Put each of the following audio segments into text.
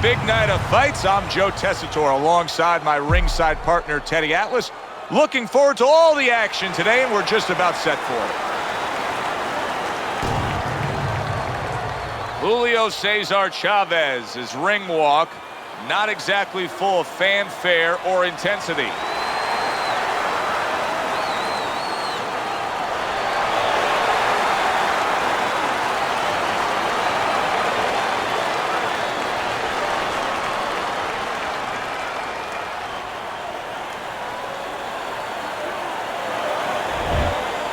big night of fights. I'm Joe Tessitore alongside my ringside partner, Teddy Atlas. Looking forward to all the action today, and we're just about set for it. Julio Cesar Chavez, his ring walk, not exactly full of fanfare or intensity.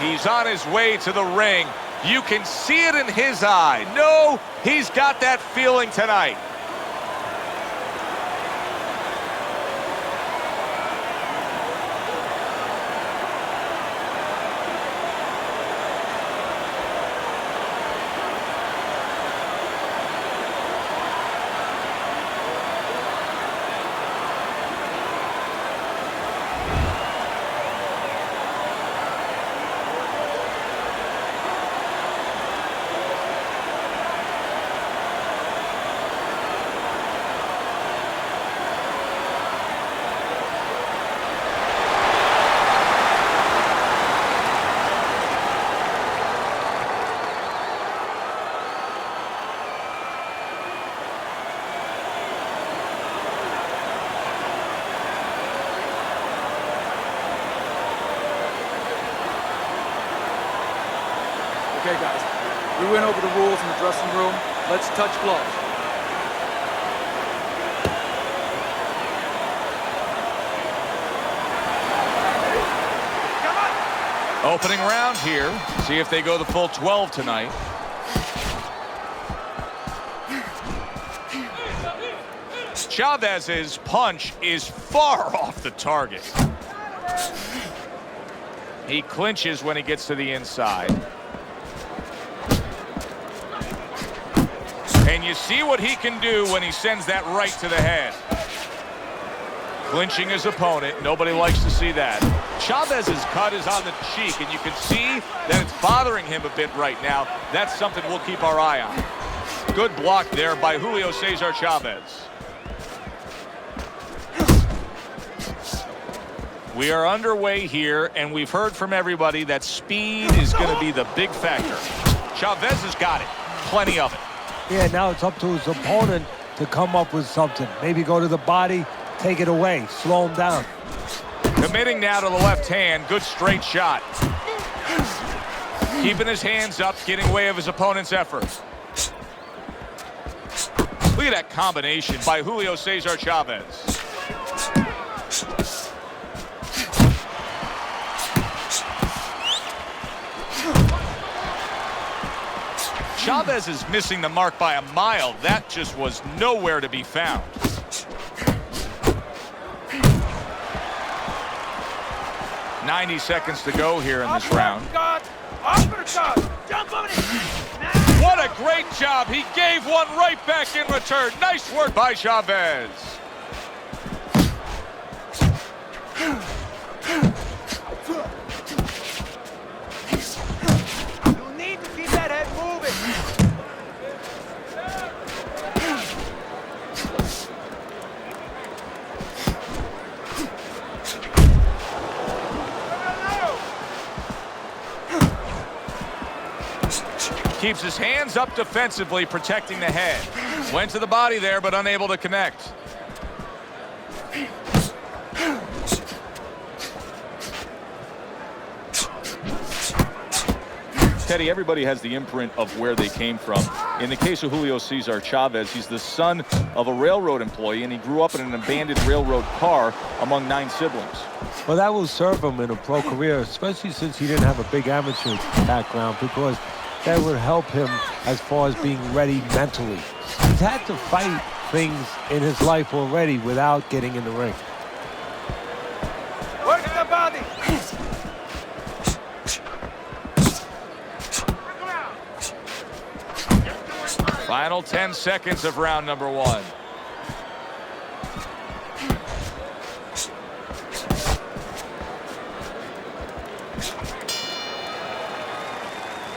He's on his way to the ring. You can see it in his eye. No, he's got that feeling tonight. Okay, guys, we went over the rules in the dressing room. Let's touch gloves. Opening round here. See if they go the full 12 tonight. Chavez's punch is far off the target. He clinches when he gets to the inside. And you see what he can do when he sends that right to the head. Clinching his opponent. Nobody likes to see that. Chavez's cut is on the cheek, and you can see that it's bothering him a bit right now. That's something we'll keep our eye on. Good block there by Julio Cesar Chavez. We are underway here, and we've heard from everybody that speed is going to be the big factor. Chavez has got it. Plenty of it. Yeah, now it's up to his opponent to come up with something. Maybe go to the body, take it away, slow him down. Committing now to the left hand. Good straight shot. Keeping his hands up, getting way of his opponent's effort. Look at that combination by Julio Cesar Chavez. Chavez is missing the mark by a mile. That just was nowhere to be found. .90 seconds to go here in this round. What a great job. He gave one right back in return. Nice work by Chavez. You need to keep that head moving. Keeps his hands up defensively, protecting the head. Went to the body there, but unable to connect. Teddy, everybody has the imprint of where they came from. In the case of Julio Cesar Chavez, he's the son of a railroad employee, and he grew up in an abandoned railroad car among 9 siblings. Well, that will serve him in a pro career, especially since he didn't have a big amateur background, because that would help him as far as being ready mentally. He's had to fight things in his life already without getting in the ring. Work the body. Final 10 seconds of round number 1.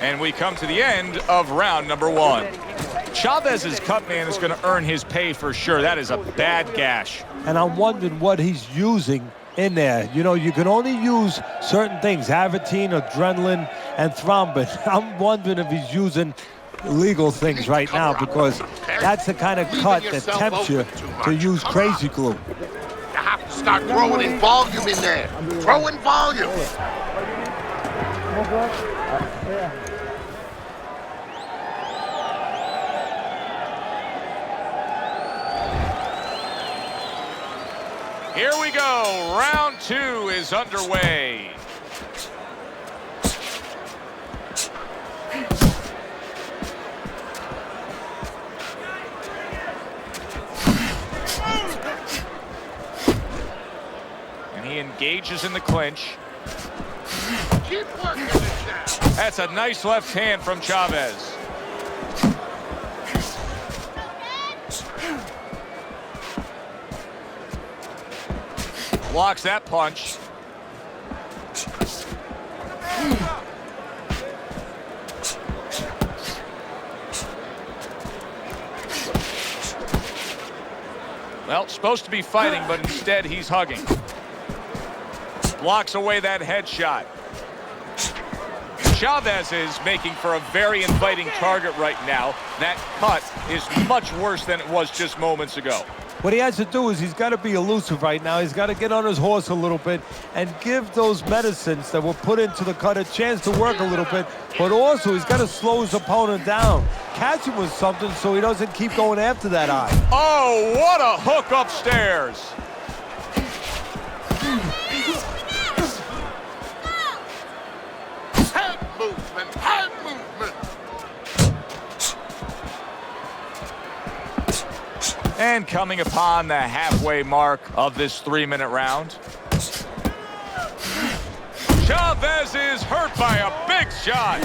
And we come to the end of round number 1. Chavez's cut man is going to earn his pay for sure. That is a bad gash. And I'm wondering what he's using in there. You know, you can only use certain things, Avatine, adrenaline, and thrombin. I'm wondering if he's using illegal things right now, because that's the kind of cut that tempts you to use crazy glue. You have to start throwing in volume in there. Throw in volume. Here we go. Round 2 is underway. And he engages in the clinch. Keep working it down. That's a nice left hand from Chavez. Blocks that punch. Well, supposed to be fighting, but instead he's hugging. Blocks away that headshot. Chavez is making for a very inviting target right now. That cut is much worse than it was just moments ago. What he has to do is he's got to be elusive right now. He's got to get on his horse a little bit and give those medicines that were put into the cut a chance to work a little bit. But also, he's got to slow his opponent down. Catch him with something so he doesn't keep going after that eye. Oh, what a hook upstairs. Head movement, head movement. And coming upon the halfway mark of this 3-minute round. Chavez is hurt by a big shot.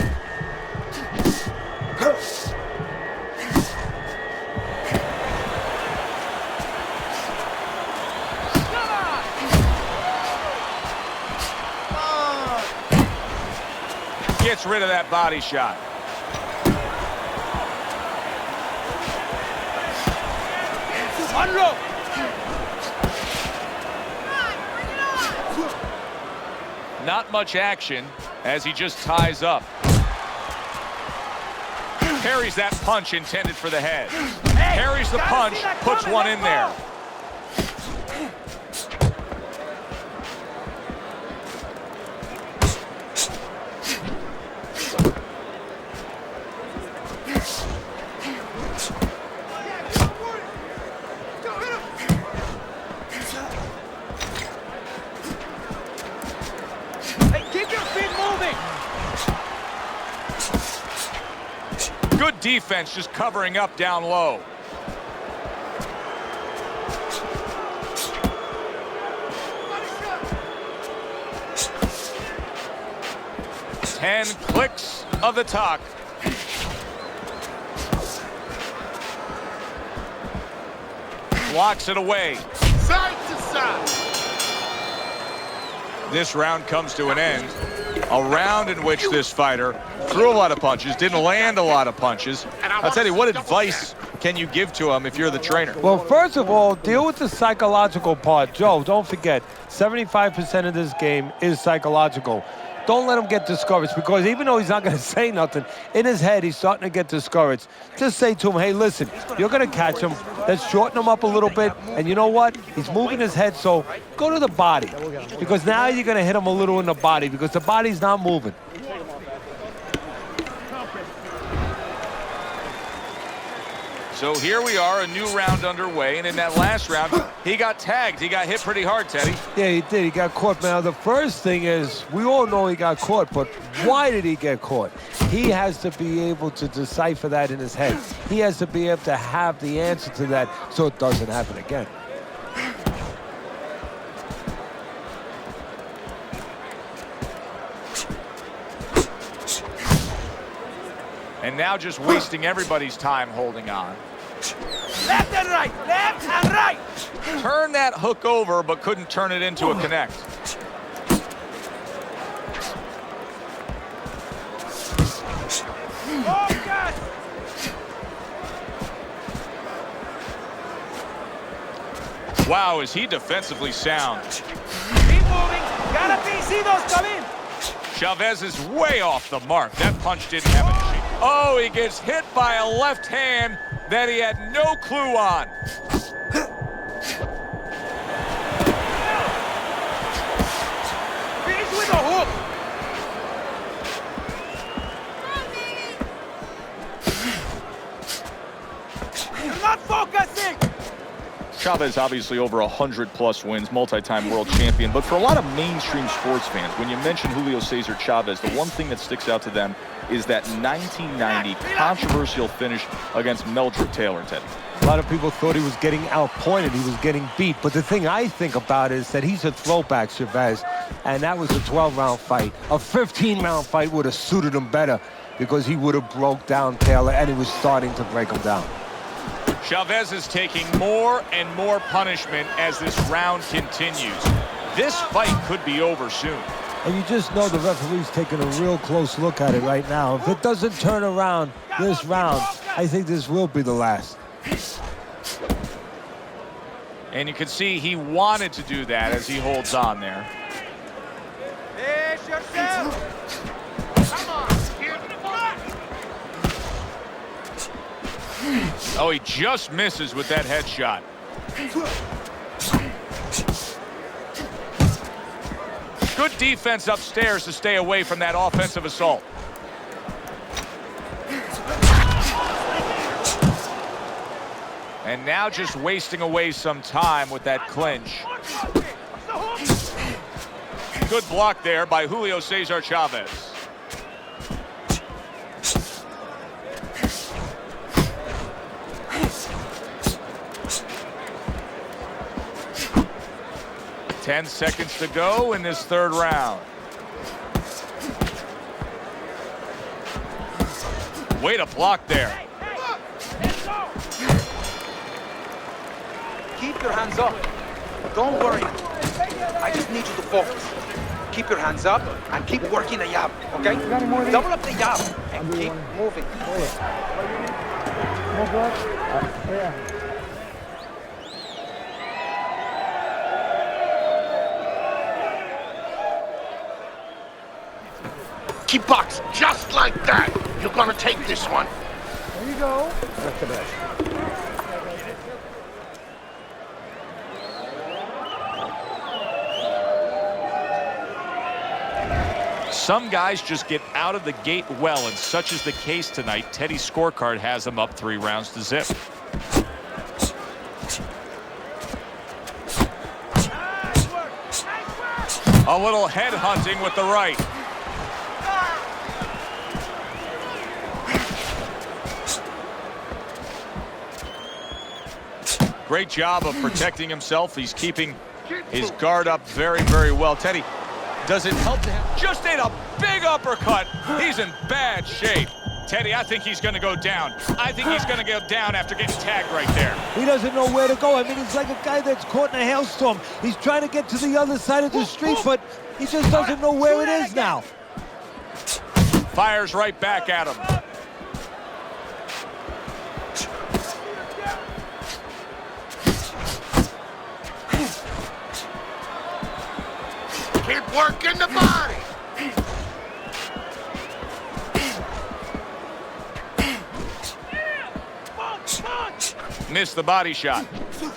Gets rid of that body shot. Unlock. Not much action as he just ties up. Parries that punch intended for the head. Parries the punch, puts one in there. Good defense, just covering up down low. Ten clicks of the talk. Blocks it away. Side to side. This round comes to an end. A round in which this fighter threw a lot of punches, didn't land a lot of punches. I'll tell you, what advice can you give to him if you're the trainer? Well, first of all, deal with the psychological part. Joe, don't forget, 75% of this game is psychological. Don't let him get discouraged, because even though he's not going to say nothing, in his head, he's starting to get discouraged. Just say to him, hey, listen, you're going to catch him. Let's shorten him up a little bit. And you know what? He's moving his head, so go to the body. Because now you're going to hit him a little in the body, because the body's not moving. So here we are, a new round underway, and in that last round, he got tagged. He got hit pretty hard, Teddy. Yeah, he did. He got caught. Now, the first thing is, we all know he got caught, but why did he get caught? He has to be able to decipher that in his head. He has to be able to have the answer to that so it doesn't happen again. And now just wasting everybody's time holding on. Left and right, left and right. Turn that hook over, but couldn't turn it into a connect. Wow, is he defensively sound. Keep moving. Gotta be, see those come in. Chavez is way off the mark. That punch didn't have a shape. Oh, he gets hit by a left hand that he had no clue on. Finish with a hook. You're not focusing. Chavez obviously over 100+ wins, multi-time world champion. But for a lot of mainstream sports fans, when you mention Julio Cesar Chavez, the one thing that sticks out to them is that 1990 controversial finish against Meldrick Taylor, Teddy. A lot of people thought he was getting outpointed, he was getting beat. But the thing I think about is that he's a throwback, Chavez, and that was a 12-round fight. A 15-round fight would have suited him better because he would have broke down Taylor, and he was starting to break him down. Chavez is taking more and more punishment as this round continues. This fight could be over soon. And you just know the referee's taking a real close look at it right now. If it doesn't turn around this round, I think this will be the last. And you can see he wanted to do that as he holds on there. Fish yourself. Come on. Oh, he just misses with that headshot. Good defense upstairs to stay away from that offensive assault. And now just wasting away some time with that clinch. Good block there by Julio Cesar Chavez. Ten seconds to go in this third round. Way to block there. Keep your hands up. Don't worry. I just need you to focus. Keep your hands up and keep working the jab, okay? Double up the jab and keep moving. Keep boxing just like that. You're gonna take this one. There you go. That's the best. Some guys just get out of the gate well, and such is the case tonight. Teddy's scorecard has him up 3 rounds to zip. A little head hunting with the right. Great job of protecting himself. He's keeping his guard up very, very well. Teddy, does it help to have just ate a big uppercut? He's in bad shape. Teddy, I think he's going to go down. I think he's going to go down after getting tagged right there. He doesn't know where to go. I mean, he's like a guy that's caught in a hailstorm. He's trying to get to the other side of the street, but he just doesn't know where it is now. Fires right back at him. Keep working the body. Missed the body shot. Keep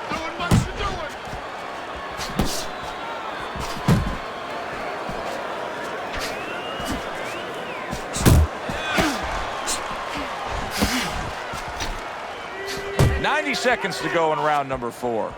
doing what you're doing. .90 seconds to go in round number 4.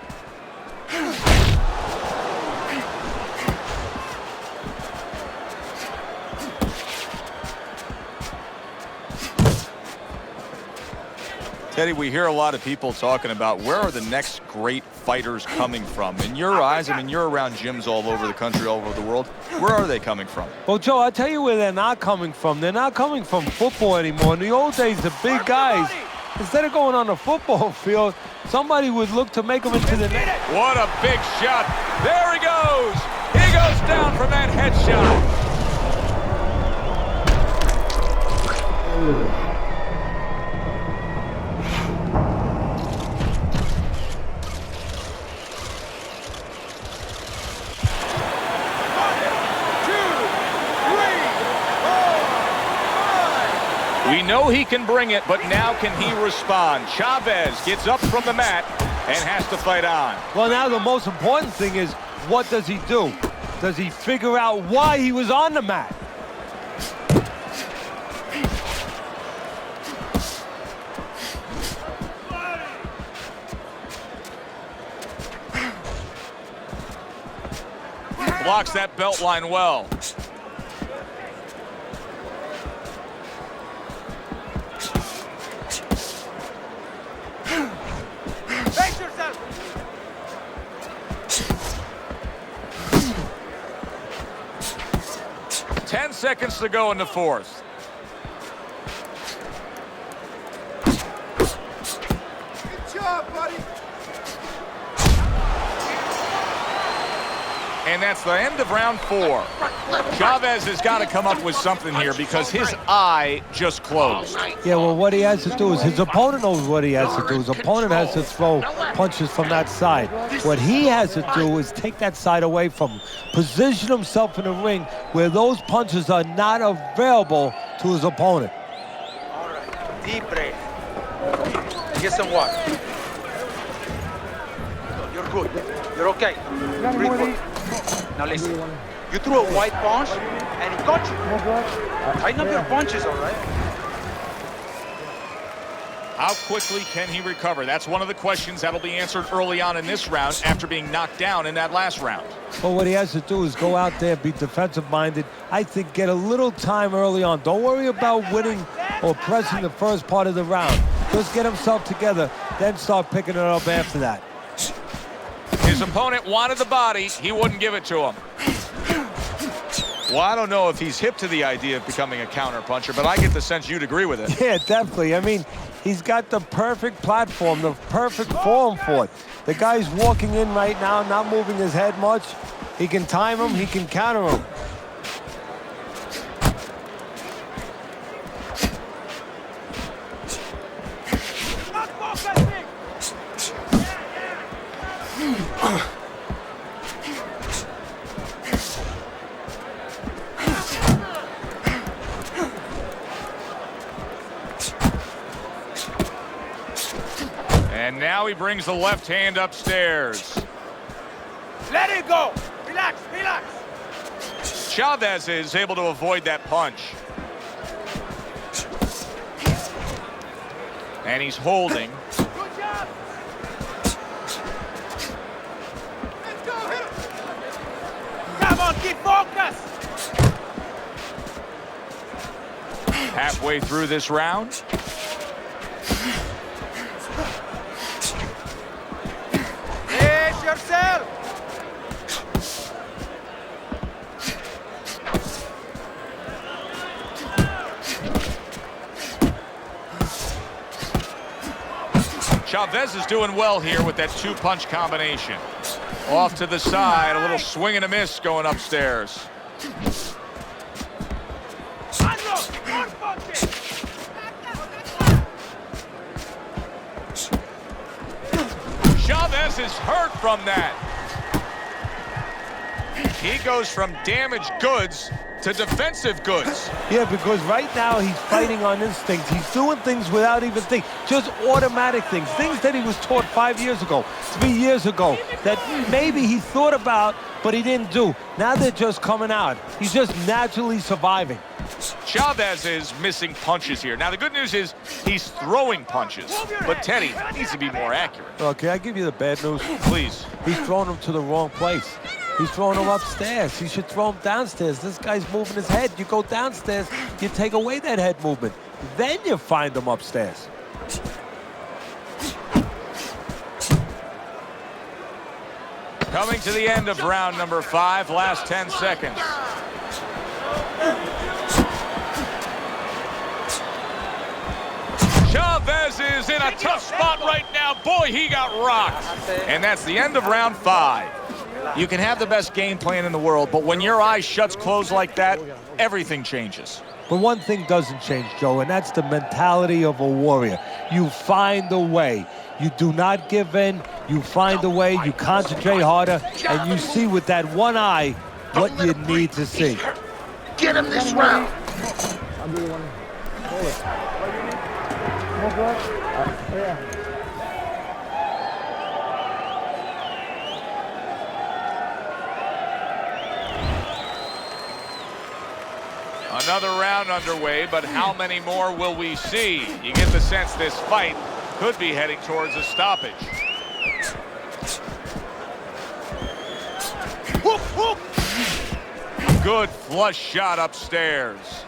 Teddy, we hear a lot of people talking about where are the next great fighters coming from. In your eyes, I mean, you're around gyms all over the country, all over the world. Where are they coming from? Well, Joe, I'll tell you where they're not coming from. They're not coming from football anymore. In the old days, the big guys, instead of going on a football field, somebody would look to make them into the net. What a big shot. There he goes. He goes down from that headshot. We know he can bring it, but now can he respond? Chavez gets up from the mat and has to fight on. Well, now the most important thing is, what does he do? Does he figure out why he was on the mat? Blocks that belt line well. Face yourself. 10 seconds to go in the fourth. Good job, buddy. And that's the end of round 4. Chavez has got to come up with something here because his eye just closed. Yeah, well, what he has to do is, his opponent knows what he has to do. His opponent has to throw punches from that side. What he has to do is take that side away from him, position himself in the ring where those punches are not available to his opponent. All right, deep breath. Get some water. You're good. You're okay. Breathe good. Now listen, you threw a wide punch and it got you. Tighten up your punches, all right? How quickly can he recover? That's one of the questions that'll be answered early on in this round after being knocked down in that last round. Well, what he has to do is go out there, be defensive-minded. I think get a little time early on. Don't worry about winning or pressing the first part of the round. Just get himself together, then start picking it up after that. His opponent wanted the body. He wouldn't give it to him. Well, I don't know if he's hip to the idea of becoming a counterpuncher, but I get the sense you'd agree with it. Yeah, definitely. I mean, he's got the perfect platform, the perfect form for it. The guy's walking in right now, not moving his head much. He can time him, he can counter him. And now he brings the left hand upstairs. Let it go. Relax, relax. Chavez is able to avoid that punch. And he's holding. Good job. Let's go, hit him. Come on, keep focused. Halfway through this round. Brace yourself. Chavez is doing well here with that two-punch combination. Off to the side, a little swing and a miss going upstairs. Chavez is hurt from that. He goes from damaged goods to defensive goods. Yeah, because right now he's fighting on instinct. He's doing things without even thinking, just automatic things. Things that he was taught 5 years ago, 3 years ago, that maybe he thought about, but he didn't do. Now they're just coming out. He's just naturally surviving. Chavez is missing punches here. Now, the good news is he's throwing punches, but Teddy needs to be more accurate. Okay, I give you the bad news. Please. He's throwing him to the wrong place. He's throwing him upstairs. He should throw him downstairs. This guy's moving his head. You go downstairs, you take away that head movement. Then you find him upstairs. Coming to the end of round number 5, last 10 seconds. Chavez is in a tough spot right now. Boy, he got rocked. And that's the end of round 5. You can have the best game plan in the world, but when your eye shuts closed like that, everything changes. But one thing doesn't change, Joe, and that's the mentality of a warrior. You find a way. You do not give in. You find a way. You concentrate harder, and you see with that one eye what you need to see. Get him this round. I'll do the one. Hold it. More blood? Yeah. Another round underway, but how many more will we see? You get the sense this fight could be heading towards a stoppage. Whoop, whoop. Good flush shot upstairs.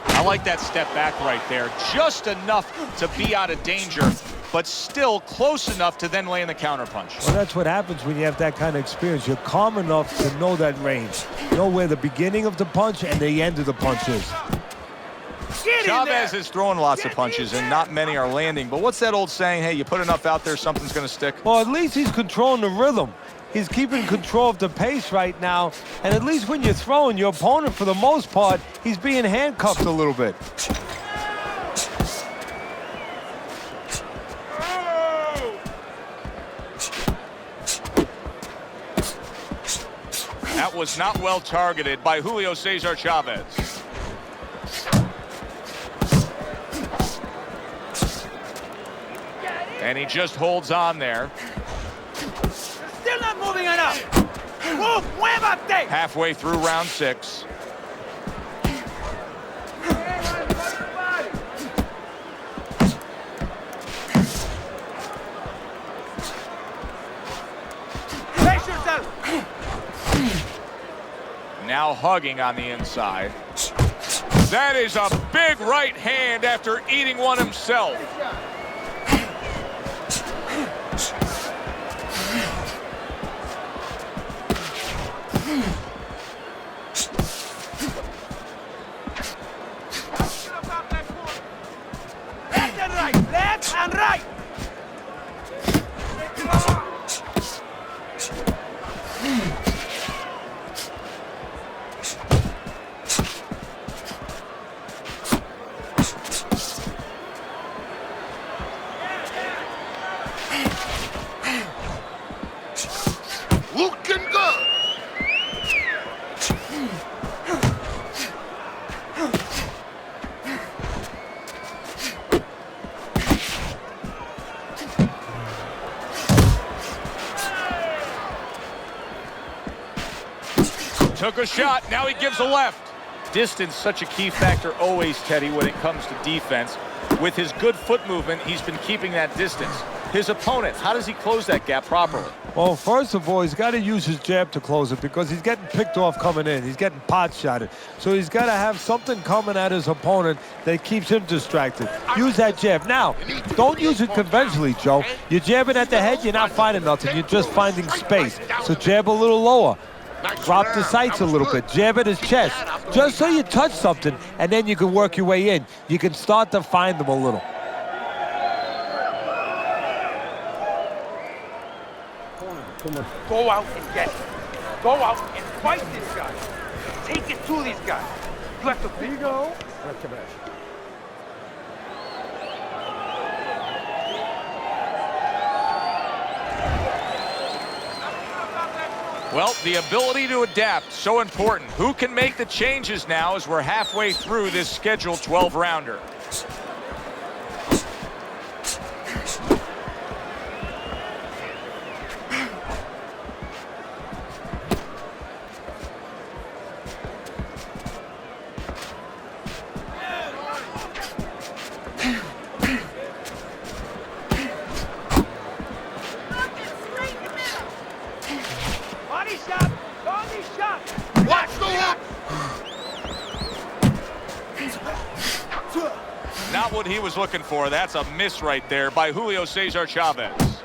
I like that step back right there. Just enough to be out of danger, but still close enough to then land the counterpunch. Well, that's what happens when you have that kind of experience. You're calm enough to know that range. You know where the beginning of the punch and the end of the punch is. Chavez is throwing lots of punches, and not many are landing. But what's that old saying? Hey, you put enough out there, something's going to stick. Well, at least he's controlling the rhythm. He's keeping control of the pace right now. And at least when you're throwing, your opponent, for the most part, he's being handcuffed a little bit. That was not well targeted by Julio Cesar Chavez. And he just holds on there. Still not moving enough. Move, muévate. Halfway through round 6. Brace yourself. Now hugging on the inside. That is a big right hand after eating one himself. Left and right, left and right. Looking good. Took a shot, now he gives a left. Distance, such a key factor always, Teddy, when it comes to defense. With his good foot movement, he's been keeping that distance. His opponent, how does he close that gap properly? Well, first of all, he's got to use his jab to close it because he's getting picked off coming in. He's getting pot shotted. So he's got to have something coming at his opponent that keeps him distracted. Use that jab. Now, don't use it conventionally, Joe. You're jabbing at the head, you're not finding nothing. You're just finding space. So jab a little lower. Drop the sights a little bit. Jab at his chest. Just so you touch something, and then you can work your way in. You can start to find them a little. Go out and get it. Go out and fight this guy. Take it to these guys. You have to. There you go. Well, the ability to adapt, so important. Who can make the changes now as we're halfway through this scheduled 12-rounder? Body shot, body shot. Watch the hook. Not what he was looking for. That's a miss right there by Julio Cesar Chavez.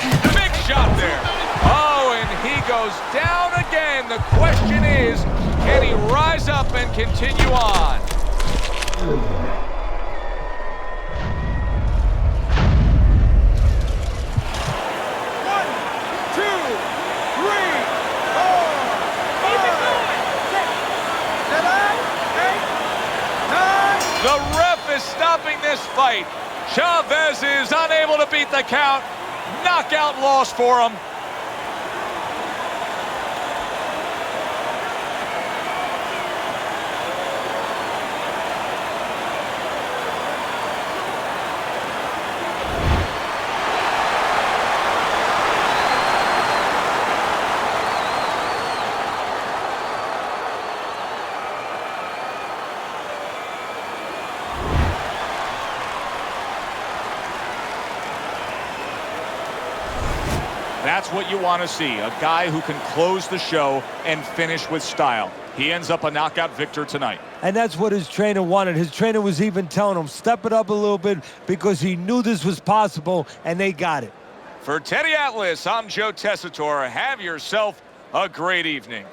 Big shot there. Oh, and he goes down again. The question is, can he rise up and continue on? The ref is stopping this fight. Chavez is unable to beat the count. Knockout loss for him. That's what you want to see, a guy who can close the show and finish with style. He ends up a knockout victor tonight. And that's what his trainer wanted. His trainer was even telling him, step it up a little bit, because he knew this was possible, and they got it. For Teddy Atlas, I'm Joe Tessitore. Have yourself a great evening.